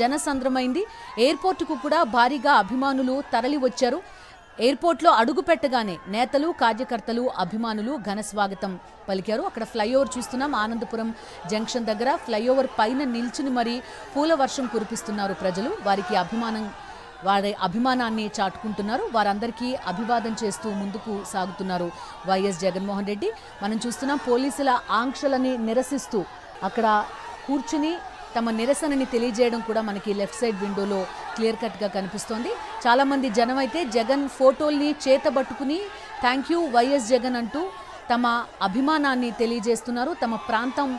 జనసంద్రమైంది. ఎయిర్పోర్టుకు కూడా భారీగా అభిమానులు తరలి వచ్చారు. ఎయిర్పోర్ట్లో అడుగు పెట్టగానే నేతలు, కార్యకర్తలు, అభిమానులు ఘన స్వాగతం పలికారు. అక్కడ ఫ్లైఓవర్ చూస్తున్నాం. ఆనందపురం జంక్షన్ దగ్గర ఫ్లైఓవర్ పైన నిల్చుని మరీ పూల వర్షం కురిపిస్తున్నారు ప్రజలు. వారి అభిమానాన్ని చాటుకుంటున్నారు. వారందరికీ అభివాదం చేస్తూ ముందుకు సాగుతున్నారు వైఎస్ జగన్మోహన్ రెడ్డి. మనం చూస్తున్నాం పోలీసుల ఆంక్షలని నిరసిస్తూ అక్కడ కూర్చుని తమ నిరసనని తెలియజేయడం కూడా మనకి లెఫ్ట్ సైడ్ విండోలో క్లియర్ కట్గా కనిపిస్తోంది. చాలామంది జనం అయితే జగన్ ఫోటోల్ని చేతబట్టుకుని థ్యాంక్ యూ వైఎస్ జగన్ అంటూ తమ అభిమానాన్ని తెలియజేస్తున్నారు. తమ ప్రాంతం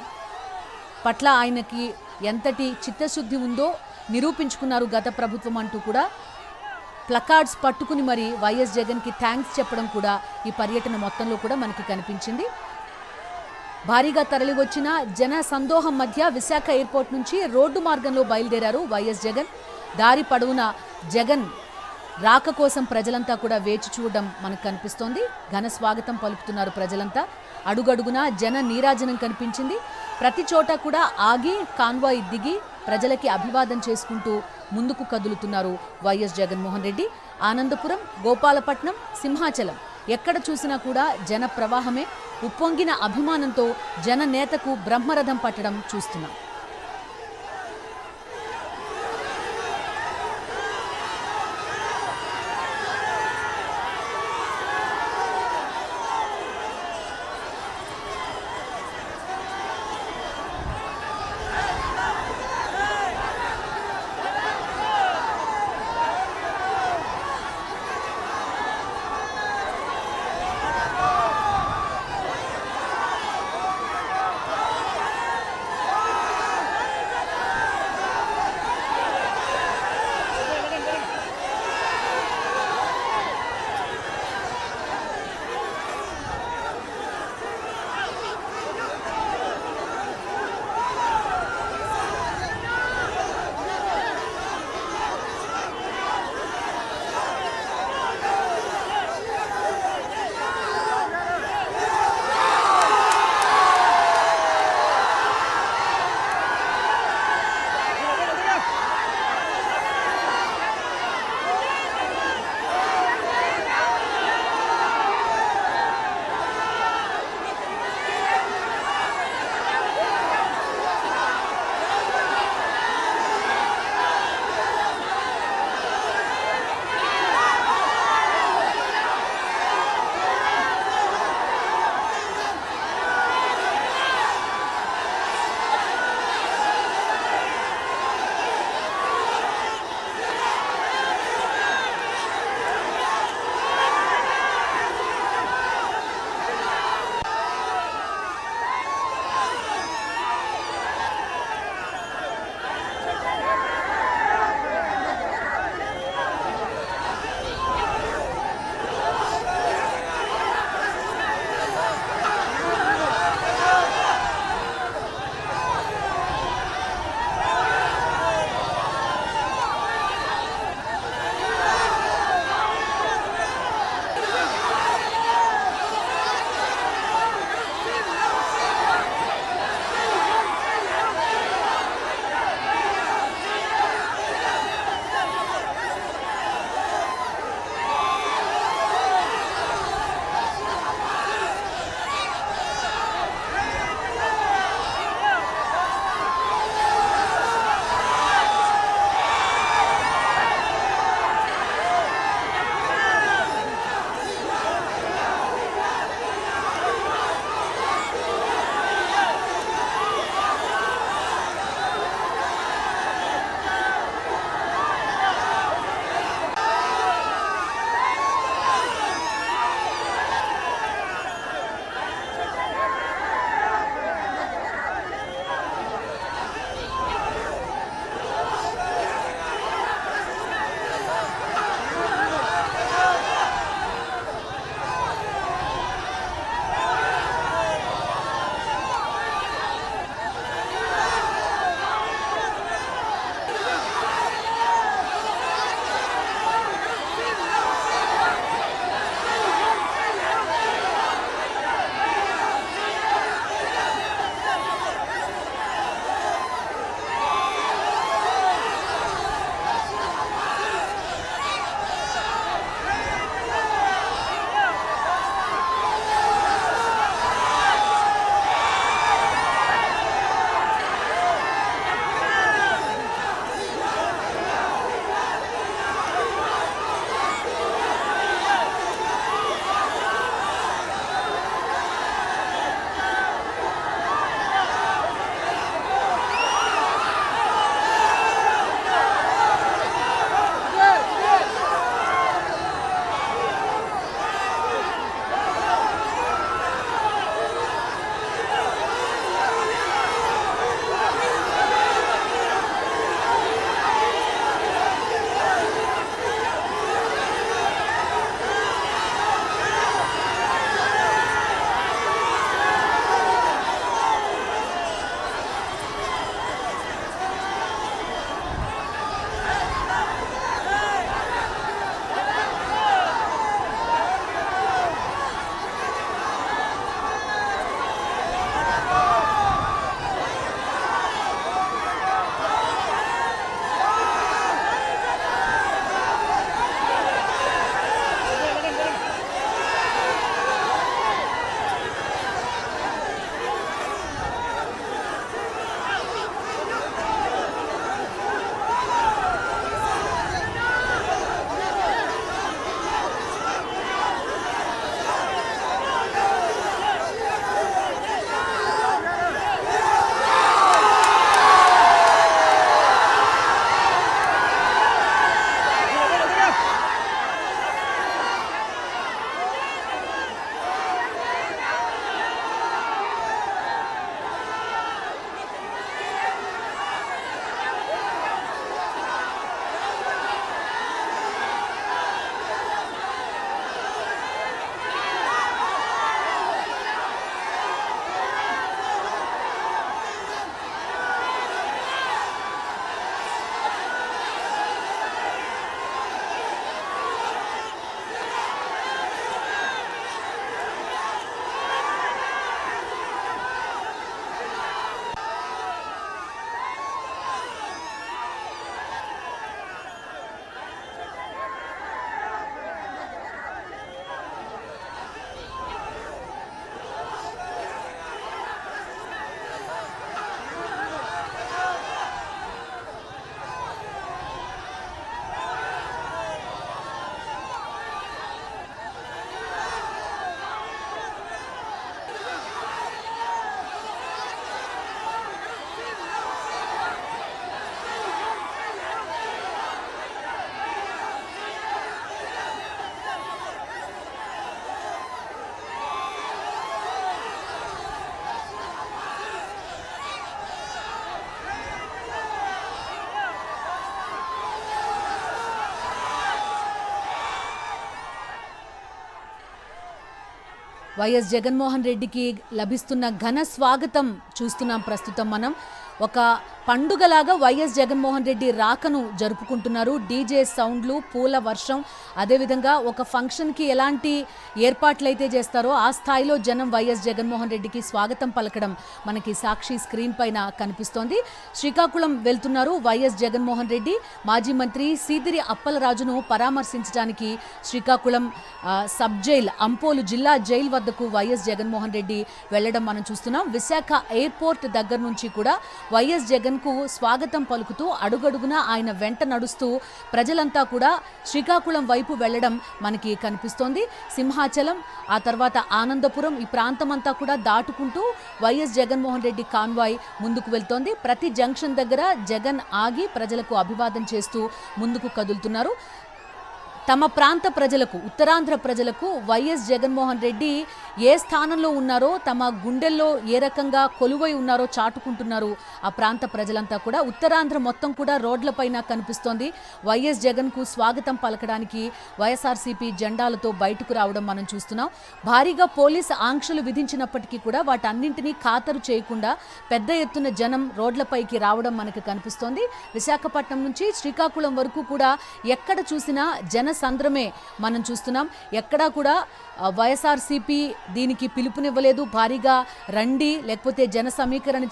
పట్ల ఆయనకి ఎంతటి చిత్తశుద్ధి ఉందో నిరూపించుకున్నారు గత ప్రభుత్వం అంటూ కూడా ప్లకార్డ్స్ పట్టుకుని మరి వైఎస్ జగన్కి థ్యాంక్స్ చెప్పడం కూడా ఈ పర్యటన మొత్తంలో కూడా మనకి కనిపించింది. భారీగా తరలివచ్చిన జన సందోహం మధ్య విశాఖ ఎయిర్పోర్ట్ నుంచి రోడ్డు మార్గంలో బయలుదేరారు వైఎస్ జగన్. దారి పొడవున జగన్ రాక కోసం ప్రజలంతా కూడా వేచి చూడడం మనకు కనిపిస్తోంది. ఘన స్వాగతం పలుకుతున్నారు ప్రజలంతా. అడుగడుగునా జన నీరాజనం కనిపించింది. ప్రతి చోట కూడా ఆగి కాన్వాయ్ దిగి ప్రజలకి అభివాదం చేసుకుంటూ ముందుకు కదులుతున్నారు వైఎస్ జగన్మోహన్ రెడ్డి. ఆనందపురం, గోపాలపట్నం, సింహాచలం ఎక్కడ చూసినా కూడా జన ప్రవాహమే. ఉప్పొంగిన అభిమానంతో జన నేతకు బ్రహ్మరథం పట్టడం చూస్తున్నాం. వైఎస్ జగన్మోహన్ రెడ్డికి లభిస్తున్న ఘన స్వాగతం చూస్తున్నాం ప్రస్తుతం మనం. ఒక పండుగలాగా వైఎస్ జగన్మోహన్ రెడ్డి రాకను జరుపుకుంటున్నారు. డీజే సౌండ్లు, పూల వర్షం, అదేవిధంగా ఒక ఫంక్షన్కి ఎలాంటి ఏర్పాట్లు అయితే చేస్తారో ఆ స్థాయిలో జనం వైఎస్ జగన్మోహన్ రెడ్డికి స్వాగతం పలకడం మనకి సాక్షి స్క్రీన్ పైన కనిపిస్తోంది. శ్రీకాకుళం వెళ్తున్నారు వైఎస్ జగన్మోహన్ రెడ్డి. మాజీ మంత్రి సీదిరి అప్పలరాజును పరామర్శించడానికి శ్రీకాకుళం సబ్ జైల్, అంపోలు జిల్లా జైలు వద్దకు వైఎస్ జగన్మోహన్ రెడ్డి వెళ్లడం మనం చూస్తున్నాం. విశాఖ ఎయిర్పోర్ట్ దగ్గర నుంచి కూడా వైఎస్ జగన్ కు స్వాగతం పలుకుతూ అడుగడుగునా ఆయన వెంట నడుస్తూ ప్రజలంతా కూడా శ్రీకాకుళం వైపు వెళ్లడం మనకి కనిపిస్తోంది. సింహాచలం, ఆ తర్వాత ఆనందపురం, ఈ ప్రాంతం అంతా కూడా దాటుకుంటూ వైఎస్ జగన్మోహన్ రెడ్డి కాన్వాయ్ ముందుకు వెళ్తోంది. ప్రతి జంక్షన్ దగ్గర జగన్ ఆగి ప్రజలకు అభివాదం చేస్తూ ముందుకు కదులుతున్నారు. తమ ప్రాంత ప్రజలకు, ఉత్తరాంధ్ర ప్రజలకు వైఎస్ జగన్మోహన్ రెడ్డి ఏ స్థానంలో ఉన్నారో, తమ గుండెల్లో ఏ రకంగా కొలువై ఉన్నారో చాటుకుంటున్నారు ఆ ప్రాంత ప్రజలంతా కూడా. ఉత్తరాంధ్ర మొత్తం కూడా రోడ్లపైన కనిపిస్తోంది. వైఎస్ జగన్కు స్వాగతం పలకడానికి వైఎస్ఆర్సీపీ జెండాలతో బయటకు రావడం మనం చూస్తున్నాం. భారీగా పోలీసు ఆంక్షలు విధించినప్పటికీ కూడా వాటన్నింటినీ ఖాతరు చేయకుండా పెద్ద ఎత్తున జనం రోడ్లపైకి రావడం మనకు కనిపిస్తోంది. విశాఖపట్నం నుంచి శ్రీకాకుళం వరకు కూడా ఎక్కడ చూసినా జన సంద్రమే మనం చూస్తున్నాం. ఎక్కడా కూడా వైఎస్ఆర్సీపీ దీనికి పిలుపునివ్వలేదు, భారీగా రండి లేకపోతే జన సమీకరణ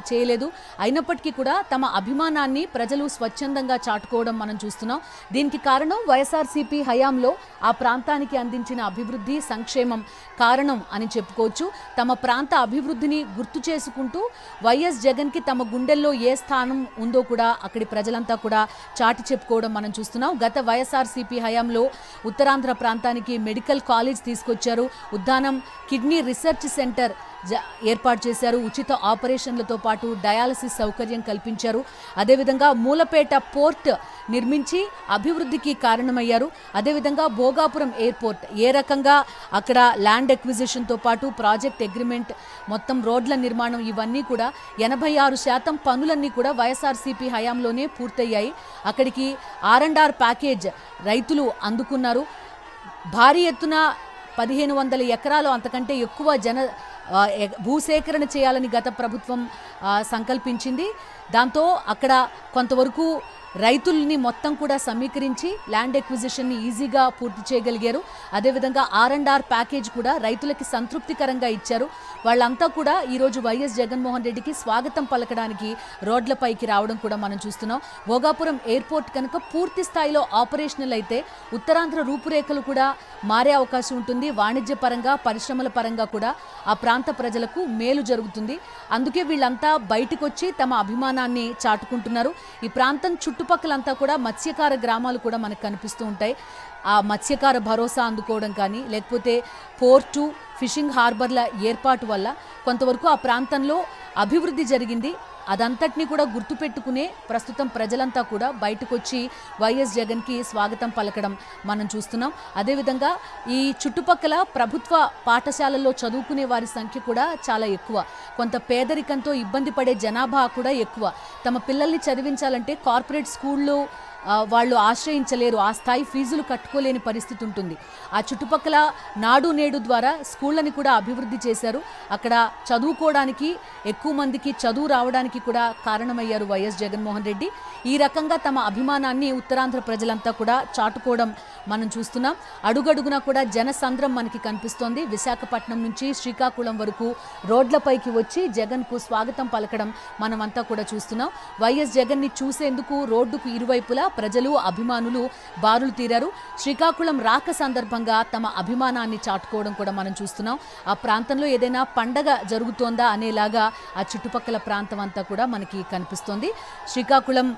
చేయలేదు. అయినప్పటికీ కూడా తమ అభిమానాన్ని ప్రజలు స్వచ్ఛందంగా చాటుకోవడం మనం చూస్తున్నాం. దీనికి కారణం వైఎస్ఆర్సీపీ హయాంలో ఆ ప్రాంతానికి అందించిన అభివృద్ధి, సంక్షేమం కారణం అని చెప్పుకోవచ్చు. తమ ప్రాంత అభివృద్ధిని గుర్తు చేసుకుంటూ వైఎస్ జగన్కి తమ గుండెల్లో ఏ స్థానం ఉందో కూడా అక్కడి ప్రజలంతా కూడా చాటి చెప్పుకోవడం మనం చూస్తున్నాం. గత వైఎస్ఆర్సీపీ హయాంలో ఉత్తరాంధ్ర ప్రాంతానికి మెడికల్ కాలేజ్ తీసుకొచ్చారు. ఉద్దానం కిడ్నీ రీసెర్చ్ సెంటర్ ఏర్పాటు చేశారు. ఉచిత ఆపరేషన్లతో పాటు డయాలసిస్ సౌకర్యం కల్పించారు. అదేవిధంగా మూలపేట పోర్ట్ నిర్మించి అభివృద్ధికి కారణమయ్యారు. అదేవిధంగా భోగాపురం ఎయిర్పోర్ట్ ఏ రకంగా అక్కడ ల్యాండ్ ఎక్విజిషన్తో పాటు ప్రాజెక్ట్ అగ్రిమెంట్, మొత్తం రోడ్ల నిర్మాణం, ఇవన్నీ కూడా 86% పనులన్నీ కూడా వైఎస్ఆర్సీపీ హయాంలోనే పూర్తయ్యాయి. అక్కడికి R&R ప్యాకేజ్ రైతులు అందుకున్నారు. భారీ ఎత్తున 1500 ఎకరాలు అంతకంటే ఎక్కువ భూసేకరణ చేయాలని గత ప్రభుత్వం సంకల్పించింది. దాంతో అక్కడ కొంతవరకు రైతుల్ని మొత్తం కూడా సమీకరించి ల్యాండ్ ఎక్విజిషన్ని ఈజీగా పూర్తి చేయగలిగారు. అదేవిధంగా R&R ప్యాకేజ్ కూడా రైతులకి సంతృప్తికరంగా ఇచ్చారు. వాళ్ళంతా కూడా ఈరోజు వైఎస్ జగన్మోహన్ రెడ్డికి స్వాగతం పలకడానికి రోడ్లపైకి రావడం కూడా మనం చూస్తున్నాం. భోగాపురం ఎయిర్పోర్ట్ కనుక పూర్తి స్థాయిలో ఆపరేషనల్ అయితే ఉత్తరాంధ్ర రూపురేఖలు కూడా మారే అవకాశం ఉంటుంది. వాణిజ్య పరంగా, పరిశ్రమల పరంగా కూడా ఆ ప్రాంత ప్రజలకు మేలు జరుగుతుంది. అందుకే వీళ్ళంతా బయటకు వచ్చి తమ అభిమానాన్ని చాటుకుంటున్నారు. ఈ ప్రాంతం చుట్టుపక్కలంతా కూడా మత్స్యకార గ్రామాలు కూడా మనకు కనిపిస్తూ ఉంటాయి. ఆ మత్స్యకార భరోసా అందుకోవడం కానీ, లేకపోతే పోర్టు, ఫిషింగ్ హార్బర్ల ఏర్పాటు వల్ల కొంతవరకు ఆ ప్రాంతంలో అభివృద్ధి జరిగింది. అదంతటినీ కూడా గుర్తుపెట్టుకునే ప్రస్తుతం ప్రజలంతా కూడా బయటకు వచ్చి వైఎస్ జగన్కి స్వాగతం పలకడం మనం చూస్తున్నాం. అదేవిధంగా ఈ చుట్టుపక్కల ప్రభుత్వ పాఠశాలల్లో చదువుకునే వారి సంఖ్య కూడా చాలా ఎక్కువ. కొంత పేదరికంతో ఇబ్బంది పడే జనాభా కూడా ఎక్కువ. తమ పిల్లల్ని చదివించాలంటే కార్పొరేట్ స్కూళ్ళు వాళ్ళు ఆశ్రయించలేరు, ఆ స్థాయి ఫీజులు కట్టుకోలేని పరిస్థితి ఉంటుంది. ఆ చుట్టుపక్కల నాడు నేడు ద్వారా స్కూళ్ళని కూడా అభివృద్ధి చేశారు. అక్కడ చదువుకోవడానికి, ఎక్కువ మందికి చదువు రావడానికి కూడా కారణమయ్యారు వైఎస్ జగన్మోహన్ రెడ్డి. ఈ రకంగా తమ అభిమానాన్ని ఉత్తరాంధ్ర ప్రజలంతా కూడా చాటుకోవడం మనం చూస్తున్నాం. అడుగడుగునా కూడా జనసంద్రం మనకి కనిపిస్తోంది. విశాఖపట్నం నుంచి శ్రీకాకుళం వరకు రోడ్లపైకి వచ్చి జగన్కు స్వాగతం పలకడం మనమంతా కూడా చూస్తున్నాం. వైఎస్ జగన్ని చూసేందుకు రోడ్డుకు ఇరువైపులా ప్రజలు, అభిమానులు బారులు తీరారు. శ్రీకాకుళం రాక సందర్భంగా తమ అభిమానాన్ని చాటుకోవడం కూడా మనం చూస్తున్నాం. ఆ ప్రాంతంలో ఏదైనా పండగ జరుగుతోందా అనేలాగా ఆ చుట్టుపక్కల ప్రాంతం అంతా కూడా మనకి కనిపిస్తోంది. శ్రీకాకుళం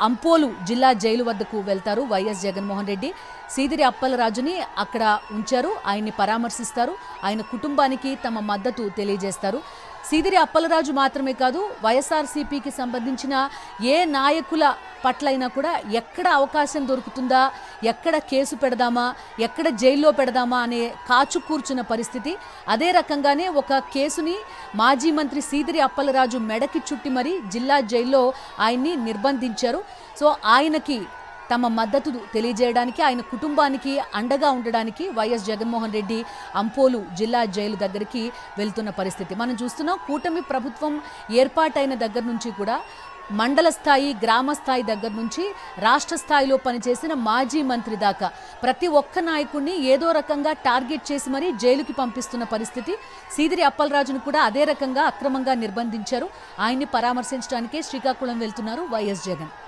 అంపోలు జిల్లా జైలు వద్దకు వెళ్తారు వైఎస్ జగన్మోహన్ రెడ్డి. సీదిరి అప్పలరాజుని అక్కడ ఉంచారు. ఆయన్ని పరామర్శిస్తారు. ఆయన కుటుంబానికి తమ మద్దతు తెలియజేస్తారు. సీదిరి అప్పలరాజు మాత్రమే కాదు, వైఎస్ఆర్సీపీకి సంబంధించిన ఏ నాయకుల పట్లైనా కూడా ఎక్కడ అవకాశం దొరుకుతుందా, ఎక్కడ కేసు పెడదామా, ఎక్కడ జైల్లో పెడదామా అనే కాచు కూర్చున్న పరిస్థితి. అదే రకంగానే ఒక కేసుని మాజీ మంత్రి సీదిరి అప్పలరాజు మెడకి చుట్టి మరీ జిల్లా జైల్లో ఆయన్ని నిర్బంధించారు. సో ఆయనకి తమ మద్దతు తెలియజేయడానికి, ఆయన కుటుంబానికి అండగా ఉండడానికి వైఎస్ జగన్మోహన్ రెడ్డి అంపోలు జిల్లా జైలు దగ్గరికి వెళ్తున్న పరిస్థితి మనం చూస్తున్నాం. కూటమి ప్రభుత్వం ఏర్పాటైన దగ్గర నుంచి కూడా మండల స్థాయి, గ్రామ స్థాయి దగ్గర నుంచి రాష్ట్ర స్థాయిలో పనిచేసిన మాజీ మంత్రి దాకా ప్రతి ఒక్క నాయకుడిని ఏదో రకంగా టార్గెట్ చేసి మరీ జైలుకి పంపిస్తున్న పరిస్థితి. సీదిరి అప్పలరాజును కూడా అదే రకంగా అక్రమంగా నిర్బంధించారు. ఆయన్ని పరామర్శించడానికే శ్రీకాకుళం వెళ్తున్నారు వైఎస్ జగన్.